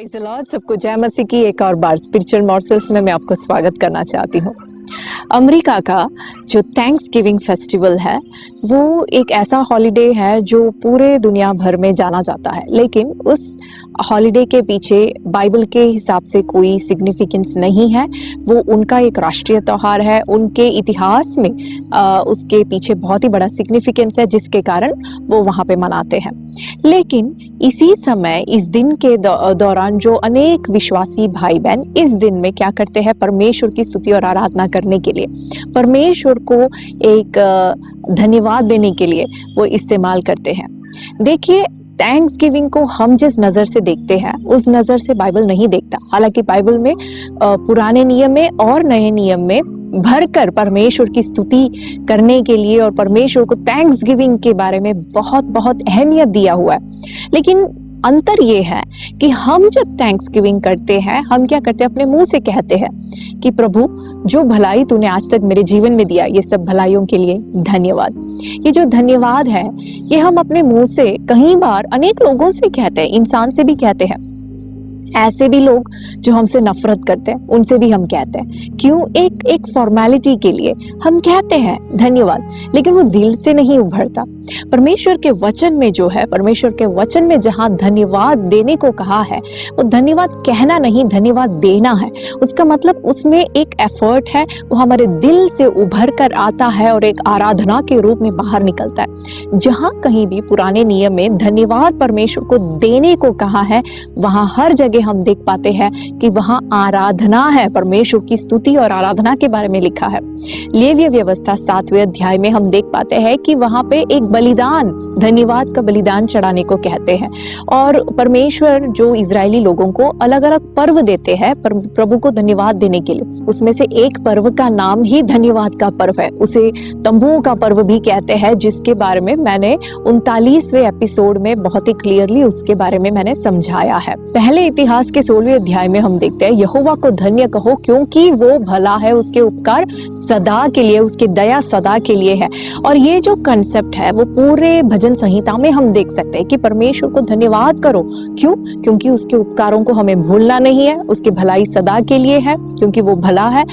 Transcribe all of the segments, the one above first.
Praise the Lord. सबको जय मसीह की एक और बार स्पिरिचुअल मॉर्सल्स में मैं आपको स्वागत करना चाहती हूँ। अमेरिका का जो थैंक्स गिविंग फेस्टिवल है वो एक ऐसा हॉलिडे है जो पूरे दुनिया भर में जाना जाता है, लेकिन उस हॉलिडे के पीछे बाइबल के हिसाब से कोई सिग्निफिकेंस नहीं है। वो उनका एक राष्ट्रीय त्यौहार है। उनके इतिहास में उसके पीछे बहुत ही बड़ा सिग्निफिकेंस है, जिसके कारण वो वहाँ पे मनाते हैं। लेकिन इसी समय इस दिन के दौरान जो अनेक विश्वासी भाई बहन इस दिन में क्या करते हैं, परमेश्वर की स्तुति और आराधना करने के लिए, परमेश्वर को एक धन्यवाद देने के लिए वो इस्तेमाल करते हैं। देखिए, थैंक्स गिविंग को हम जिस नज़र से देखते हैं उस नज़र से बाइबल नहीं देखता। हालांकि बाइबल में पुराने नियम में और नए नियम में भरकर परमेश्वर की स्तुति करने के लिए और परमेश्वर को थैंक्स गिविंग के बारे में बहुत बहुत अहमियत दिया हुआ है। लेकिन अंतर ये है कि हम जब थैंक्स गिविंग करते हैं, हम क्या करते हैं, अपने मुंह से कहते हैं कि प्रभु, जो भलाई तूने आज तक मेरे जीवन में दिया, ये सब भलाइयों के लिए धन्यवाद। ये जो धन्यवाद है, ये हम अपने मुंह से कई बार अनेक लोगों से कहते हैं, इंसान से भी कहते हैं। ऐसे भी लोग जो हमसे नफरत करते हैं उनसे भी हम कहते हैं। क्यों? एक फॉर्मेलिटी के लिए हम कहते हैं धन्यवाद, लेकिन वो दिल से नहीं उभरता। परमेश्वर के वचन में जो है, परमेश्वर के वचन में जहाँ धन्यवाद देने को कहा है, वो धन्यवाद कहना नहीं, धन्यवाद देना है। उसका मतलब उसमें एक एफर्ट है, वो हमारे दिल से उभर कर आता है और एक आराधना के रूप में बाहर निकलता है। जहाँ कहीं भी पुराने नियम में धन्यवाद परमेश्वर को देने को कहा है, वहाँ हर जगह हम देख पाते हैं कि वहां आराधना है, परमेश्वर की स्तुति और आराधना के बारे में लिखा है। लेवीय व्यवस्था 7वें अध्याय में हम देख पाते हैं कि वहां पे एक बलिदान, धन्यवाद का बलिदान चढ़ाने को कहते हैं। और परमेश्वर जो इजरायली लोगों को अलग अलग पर्व देते हैं प्रभु को धन्यवाद देने के लिए, उसमें से एक पर्व का नाम ही धन्यवाद का पर्व है। उसे तंबुओं का पर्व भी कहते हैं, जिसके बारे में मैंने 39वें एपिसोड में बहुत ही क्लियरली उसके बारे में मैंने समझाया है। पहले इतिहास के 16वें अध्याय में हम देखते हैं, यहोवा को धन्य कहो क्योंकि वो भला है, उसके उपकार सदा के लिए, उसकी दया सदा के लिए है। और ये जो कंसेप्ट है वो पूरे भजन संहिता में हम देख सकते हैं कि परमेश्वर को धन्यवाद करो। क्यों? क्योंकि उसके उपकारों को हमें भूलना नहीं है, उसकी भलाई सदा के लिए है, क्योंकि वो भला है।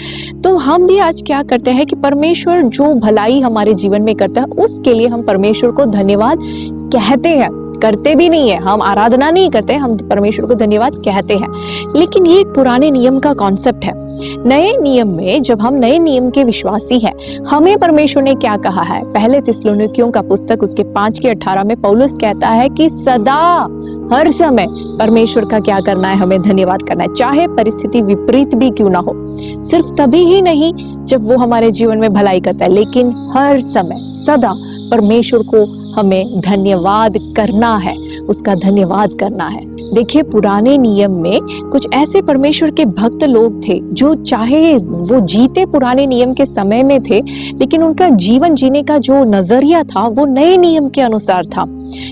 तो हम भी आज क्या करते हैं कि परमेश्वर जो भलाई हमारे जीवन में करता है उसके लिए हम परमेश्वर को धन्यवाद कहते हैं। करते भी नहीं है, हम आराधना नहीं करते, हम परमेश्वर को धन्यवाद कहते हैं। लेकिन ये एक पुराने नियम का कॉन्सेप्ट है। नए नियम में जब हम नए नियम के विश्वासी हैं, हमें परमेश्वर ने क्या कहा है? पहले थिस्सलुनीकियों का पुस्तक उसके 5:18 में पौलुस कहता है कि सदा हर समय परमेश्वर का क्या करना है? हमें धन्यवाद करना है, चाहे परिस्थिति विपरीत भी क्यों ना हो। सिर्फ तभी ही नहीं जब वो हमारे जीवन में भलाई करता है, लेकिन हर समय सदा परमेश्वर को हमें धन्यवाद करना है, उसका धन्यवाद करना है। देखिए, पुराने नियम में कुछ ऐसे परमेश्वर के भक्त लोग थे जो चाहे वो जीते पुराने नियम के समय में थे, लेकिन उनका जीवन जीने का जो नजरिया था वो नए नियम के अनुसार था।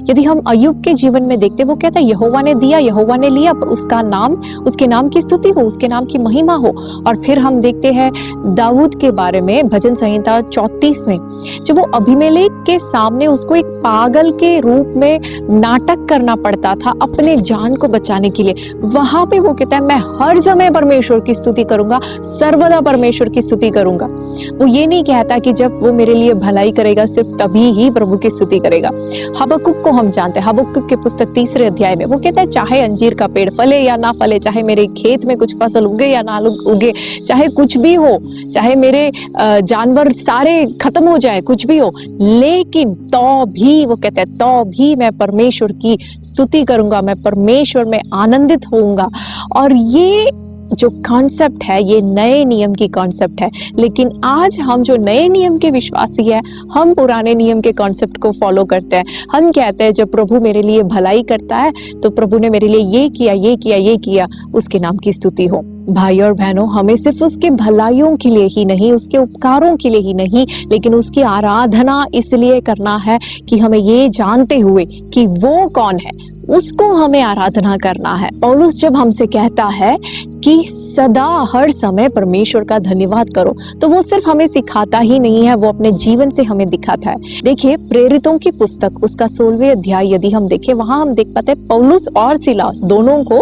यदि हम अय्यूब के जीवन में देखते, वो कहता है यहोवा ने दिया, यहोवा ने लिया, उसका नाम, उसके नाम की स्तुति हो, उसके नाम की महिमा हो। और फिर हम देखते हैं दाऊद के बारे में भजन संहिता 34 में, जब वो अबीमेलेक के सामने उसको एक पागल के रूप में नाटक करना पड़ता था अपने जान को बचाने के लिए, वहां पे वो कहता है मैं हर समय परमेश्वर की स्तुति करूंगा, सर्वदा परमेश्वर की स्तुति करूंगा। वो ये नहीं कहता कि जब वो मेरे लिए भलाई करेगा सिर्फ तभी ही प्रभु की स्तुति करेगा। हबक्कुक को हम जानते हैं, हबक्कुक के पुस्तक 3 अध्याय में वो कहता है चाहे अंजीर का पेड़ फले या ना फले, चाहे मेरे खेत में कुछ फसल उगे या ना उगे, चाहे कुछ भी हो, चाहे मेरे जानवर सारे खत्म हो जाए, कुछ भी हो, लेकिन तो भी वो कहते हैं तो भी मैं परमेश्वर की स्तुति करूंगा, मैं परमेश्वर में आनंदित होऊंगा। और ये जो कॉन्सेप्ट है ये नए नियम की कॉन्सेप्ट है। लेकिन आज हम जो नए नियम के विश्वासी है, हम पुराने नियम के कॉन्सेप्ट को फॉलो करते हैं। हम कहते हैं जब प्रभु मेरे लिए भलाई करता है तो प्रभु ने मेरे लिए ये किया, ये किया, ये किया, उसके नाम की स्तुति हो। भाई और बहनों, हमें सिर्फ उसके भलाइयों के लिए ही नहीं, उसके उपकारों के लिए ही नहीं, लेकिन उसकी आराधना इसलिए करना है कि हमें ये जानते हुए कि वो कौन है, उसको हमें आराधना करना है। पौलुस जब हमसे कहता है कि सदा हर समय परमेश्वर का धन्यवाद करो, तो वो सिर्फ हमें सिखाता ही नहीं है, वो अपने जीवन से हमें दिखाता है। देखिए प्रेरितों की पुस्तक उसका 16वें अध्याय यदि हम देखें, वहां हम देख पाते हैं पौलुस और सिलास दोनों को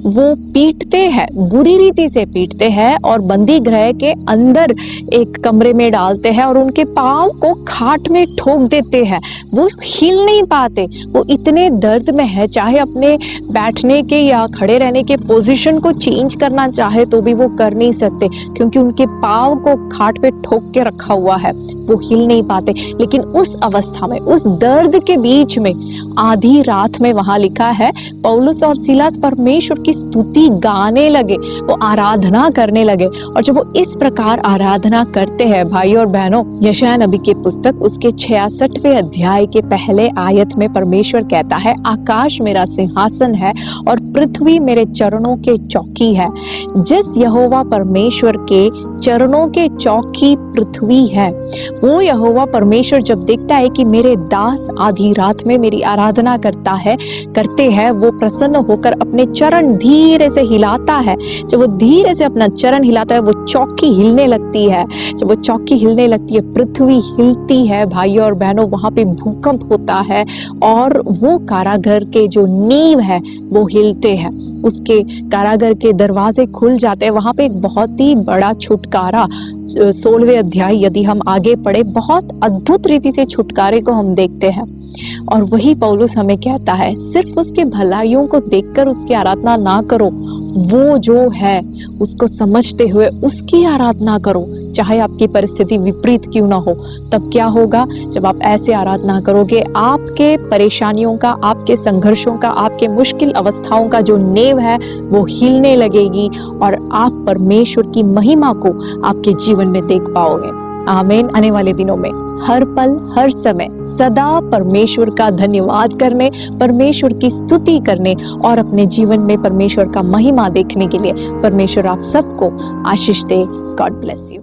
वो पीटते हैं, बुरी रीति से पीटते हैं और बंदी गृह के अंदर एक कमरे में डालते हैं और उनके पांव को खाट में ठोक देते हैं। वो हिल नहीं पाते, वो इतने दर्द में है, चाहे अपने बैठने के या खड़े रहने के पोजीशन को चेंज करना चाहे तो भी वो कर नहीं सकते, क्योंकि उनके पांव को खाट पे ठोक के रखा हुआ है, वो हिल नहीं पाते। लेकिन उस अवस्था में, उस दर्द के बीच में, आधी रात में वहां लिखा है पौलुस और सिलास परमेश्वर की स्तुति गाने लगे, वो आराधना करने लगे। और जब वो इस प्रकार आराधना करते हैं भाई और बहनों, यशायाह नबी की पुस्तक उसके 66वें अध्याय के पहले आयत में परमेश्वर कहता है, आकाश मेरा सिंहासन है और पृथ्वी मेरे चरणों के चौकी है। जिस यहोवा परमेश्वर के चरणों के चौकी पृथ्वी है, वो यहोवा परमेश्वर जब देखता है कि मेरे दास आधी रात में मेरी आराधना करते हैं, वो प्रसन्न होकर अपने चरण धीरे से हिलाता है। जब वो धीरे से अपना चरण हिलाता है, वो चौकी हिलने लगती है। जब वो चौकी हिलने लगती है, पृथ्वी हिलती है भाइयों और बहनों, वहां पे भूकंप होता है और वो कारागर के जो नींव है वो हिलते हैं, उसके कारागर के दरवाजे खुल जाते हैं। वहां पे एक बहुत ही बड़ा छुटकारा, 16वें अध्याय यदि हम आगे पढ़े, बहुत अद्भुत रीति से छुटकारे को हम देखते हैं। और वही पौलुस हमें कहता है, सिर्फ उसके भलाइयों को देखकर उसकी आराधना ना करो, वो जो है उसको समझते हुए उसकी आराधना करो, चाहे आपकी परिस्थिति विपरीत क्यों ना हो। तब क्या होगा, जब आप ऐसे आराधना करोगे, आपके परेशानियों का, आपके संघर्षों का, आपके मुश्किल अवस्थाओं का जो नींव है वो हिलने लगेगी और आप परमेश्वर की महिमा को आपके जीवन में देख पाओगे। आमीन। आने वाले दिनों में हर पल, हर समय सदा परमेश्वर का धन्यवाद करने, परमेश्वर की स्तुति करने और अपने जीवन में परमेश्वर का महिमा देखने के लिए परमेश्वर आप सबको आशीष दे। God bless you.